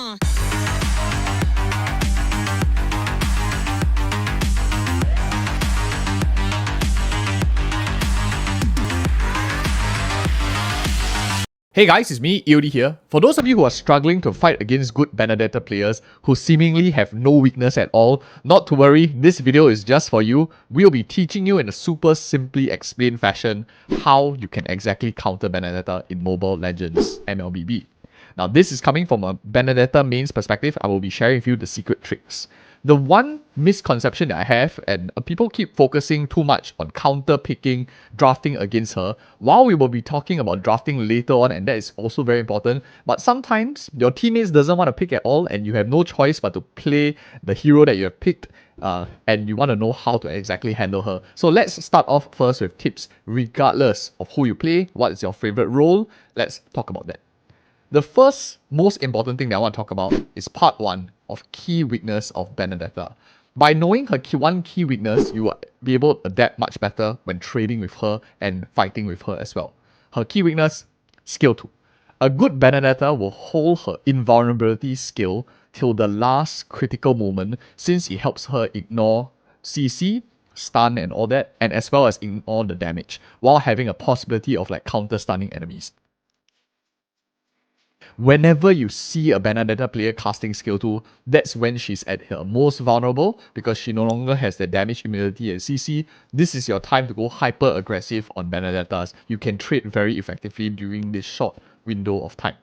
Hey guys, it's me, EOD here. For those of you who are struggling to fight against good Benedetta players who seemingly have no weakness at all, not to worry, this video is just for you. We'll be teaching you in a super simply explained fashion how you can exactly counter Benedetta in Mobile Legends MLBB. Now this is coming from a Benedetta mains perspective. I will be sharing with you the secret tricks. The one misconception that I have, and people keep focusing too much on counter picking, drafting against her, while we will be talking about drafting later on, and that is also very important, but sometimes your teammates doesn't want to pick at all and you have no choice but to play the hero that you have picked, and you want to know how to exactly handle her. So let's start off first with tips regardless of who you play, what is your favorite role. Let's talk about that. The first most important thing that I want to talk about is part 1 of key weakness of Benedetta. By knowing her one key weakness, you will be able to adapt much better when trading with her and fighting with her as well. Her key weakness, skill 2. A good Benedetta will hold her invulnerability skill till the last critical moment, since it helps her ignore CC, stun and all that, and as well as ignore the damage, while having a possibility of like counter stunning enemies. Whenever you see a Benedetta player casting skill 2, that's when she's at her most vulnerable because she no longer has the damage immunity and CC. This is your time to go hyper aggressive on Benedettas. You can trade very effectively during this short window of time.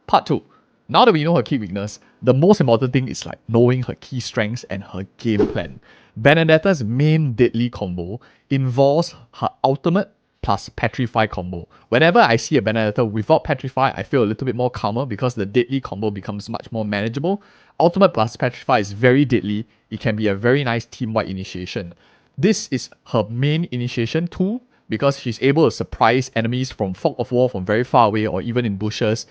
Part 2. Now that we know her key weakness, the most important thing is like knowing her key strengths and her game plan. Benedetta's main deadly combo involves her ultimate plus Petrify combo. Whenever I see a Benedetta without Petrify, I feel a little bit more calmer because the deadly combo becomes much more manageable. Ultimate plus Petrify is very deadly. It can be a very nice team-wide initiation. This is her main initiation tool because she's able to surprise enemies from fog of war from very far away or even in bushes,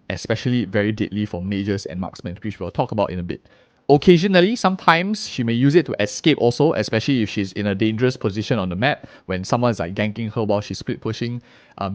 especially very deadly for mages and marksmen, which we'll talk about in a bit. Occasionally, sometimes she may use it to escape also, especially if she's in a dangerous position on the map when someone's like ganking her while she's split pushing.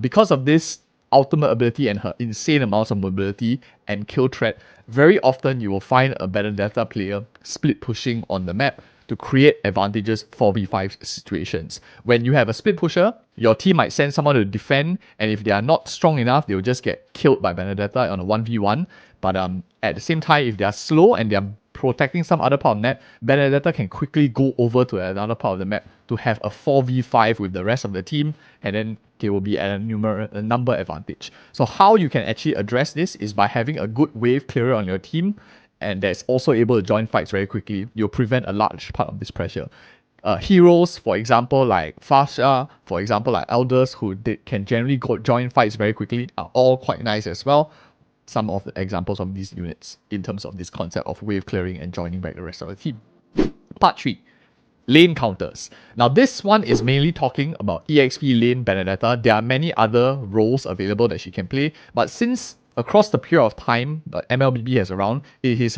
Because of this ultimate ability and her insane amounts of mobility and kill threat, very often you will find a Benedetta player split pushing on the map to create advantages 4v5 situations. When you have a split pusher, your team might send someone to defend, and if they are not strong enough, they'll just get killed by Benedetta on a 1v1. But at the same time, if they are slow and they are protecting some other part of the map, Benedetta can quickly go over to another part of the map to have a 4v5 with the rest of the team, and then they will be at a number advantage. So how you can actually address this is by having a good wave clearer on your team, and that's also able to join fights very quickly. You'll prevent a large part of this pressure. Heroes, for example, like Fasha, for example, like Elders, who can generally join fights very quickly, are all quite nice as well. Some of the examples of these units in terms of this concept of wave clearing and joining back the rest of the team. Part 3. Lane counters. Now this one is mainly talking about EXP lane Benedetta. There are many other roles available that she can play, but since across the period of time that MLBB has around, it is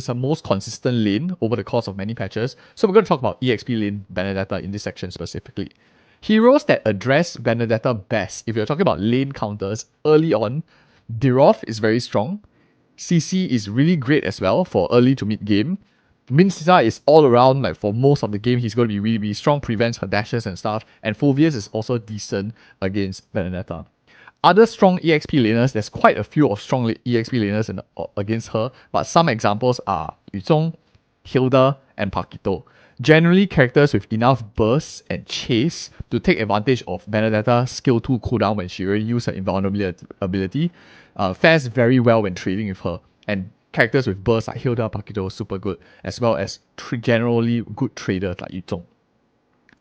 her most consistent lane over the course of many patches. So we're going to talk about EXP lane Benedetta in this section specifically. Heroes that address Benedetta best, if you're talking about lane counters early on, Diroth is very strong. CC is really great as well for early to mid game. Minsisa is all around, like for most of the game, he's going to be really, really strong, prevents her dashes and stuff. And Phoveus is also decent against Benedetta. Other strong EXP laners, there's quite a few of strong EXP laners against her, but some examples are Yuzong, Hilda, and Pakito. Generally, characters with enough burst and chase to take advantage of Benedetta's skill 2 cooldown when she already used her invulnerability ability, fares very well when trading with her. And characters with burst like Hilda, Pakito are super good, as well as generally good traders like Yuzong.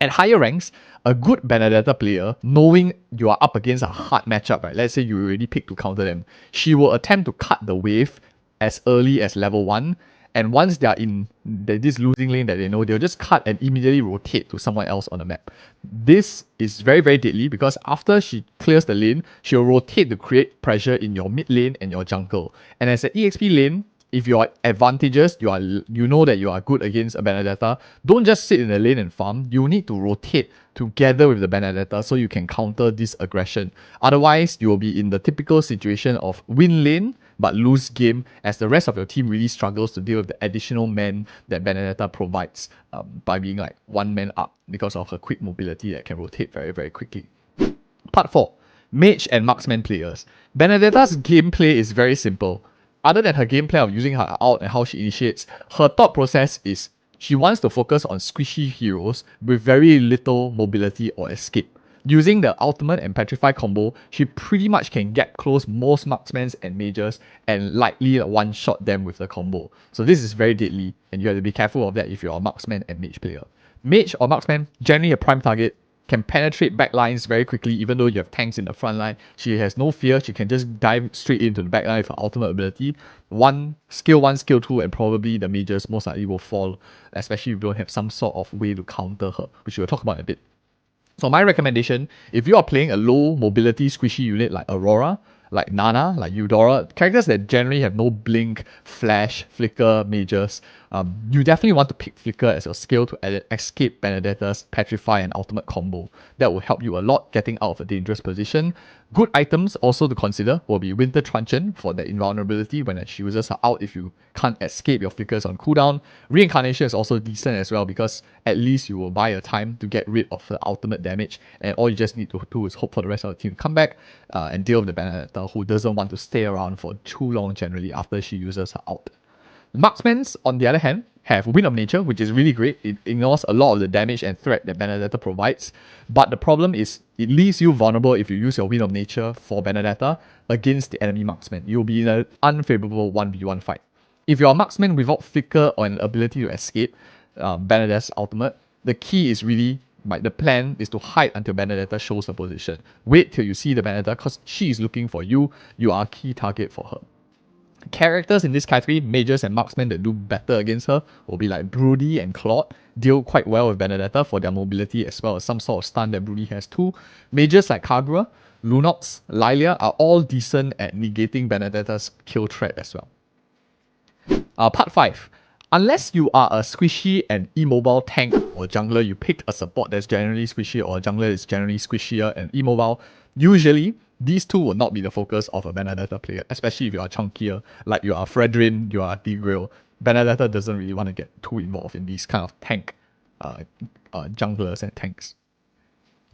At higher ranks, a good Benedetta player, knowing you are up against a hard matchup, right? Let's say you already picked to counter them, she will attempt to cut the wave as early as level 1. And once they are in this losing lane that they know, they'll just cut and immediately rotate to someone else on the map. This is very, very deadly because after she clears the lane, she'll rotate to create pressure in your mid lane and your jungle. And as an EXP lane, if you are advantageous, you know that you are good against a Benedetta, don't just sit in the lane and farm. You need to rotate together with the Benedetta so you can counter this aggression. Otherwise, you will be in the typical situation of win lane, but lose game as the rest of your team really struggles to deal with the additional men that Benedetta provides by being like one man up because of her quick mobility that can rotate very, very quickly. Part 4. Mage and Marksman players. Benedetta's gameplay is very simple. Other than her gameplay of using her ult and how she initiates, her thought process is she wants to focus on squishy heroes with very little mobility or escape. Using the ultimate and petrify combo, she pretty much can get close most marksmen and mages and likely one-shot them with the combo. So this is very deadly, and you have to be careful of that if you're a marksman and mage player. Mage or marksman, generally a prime target, can penetrate backlines very quickly even though you have tanks in the front line. She has no fear, she can just dive straight into the backline with her ultimate ability. Skill 1, skill 2, and probably the mages most likely will fall, especially if you don't have some sort of way to counter her, which we'll talk about in a bit. So my recommendation, if you are playing a low mobility squishy unit like Aurora, like Nana, like Eudora, characters that generally have no blink, flash, flicker, mages, you definitely want to pick flicker as your skill to escape Benedetta's petrify and ultimate combo. That will help you a lot getting out of a dangerous position. Good items also to consider will be Winter Truncheon for the invulnerability when she uses her out if you can't escape your flickers on cooldown. Reincarnation is also decent as well because at least you will buy a time to get rid of the ultimate damage, and all you just need to do is hope for the rest of the team to come back and deal with the Benedetta, who doesn't want to stay around for too long generally after she uses her out. Marksmen, on the other hand, have Wind of Nature, which is really great. It ignores a lot of the damage and threat that Benedetta provides, but the problem is it leaves you vulnerable if you use your Wind of Nature for Benedetta against the enemy marksman. You'll be in an unfavorable 1v1 fight. If you're a marksman without flicker or an ability to escape Benedetta's ultimate, the key is really, the plan is to hide until Benedetta shows her position. Wait till you see the Benedetta because she is looking for you. You are a key target for her. Characters in this category, mages and marksmen that do better against her, will be like Broody and Claude, deal quite well with Benedetta for their mobility as well as some sort of stun that Broody has too. Mages like Kagura, Lunox, Lilia are all decent at negating Benedetta's kill threat as well. Part 5. Unless you are a squishy and immobile tank or jungler, you pick a support that's generally squishy or a jungler that's generally squishier and immobile, usually these two will not be the focus of a Benedetta player, especially if you are chunkier, like you are Fredrin, you are Tigreal. Benedetta doesn't really want to get too involved in these kind of tank junglers and tanks.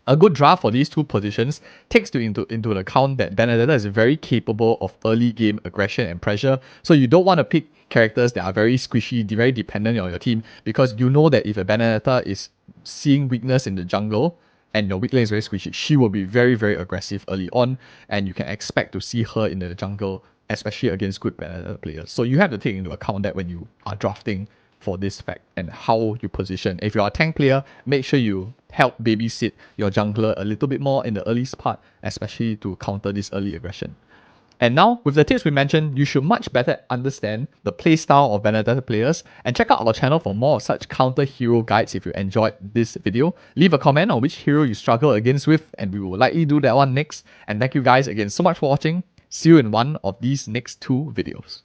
A good draft for these two positions takes into account that Benedetta is very capable of early game aggression and pressure, so you don't want to pick characters that are very squishy, very dependent on your team, because you know that if a Benedetta is seeing weakness in the jungle, and your weak lane is very squishy, she will be very, very aggressive early on, and you can expect to see her in the jungle, especially against good Benedetta players. So you have to take into account that when you are drafting for this fact and how you position. If you're a tank player, make sure you help babysit your jungler a little bit more in the early part, especially to counter this early aggression. And now, with the tips we mentioned, you should much better understand the playstyle of Benedetta players, and check out our channel for more of such counter hero guides if you enjoyed this video. Leave a comment on which hero you struggle against with, and we will likely do that one next. And thank you guys again so much for watching. See you in one of these next 2 videos.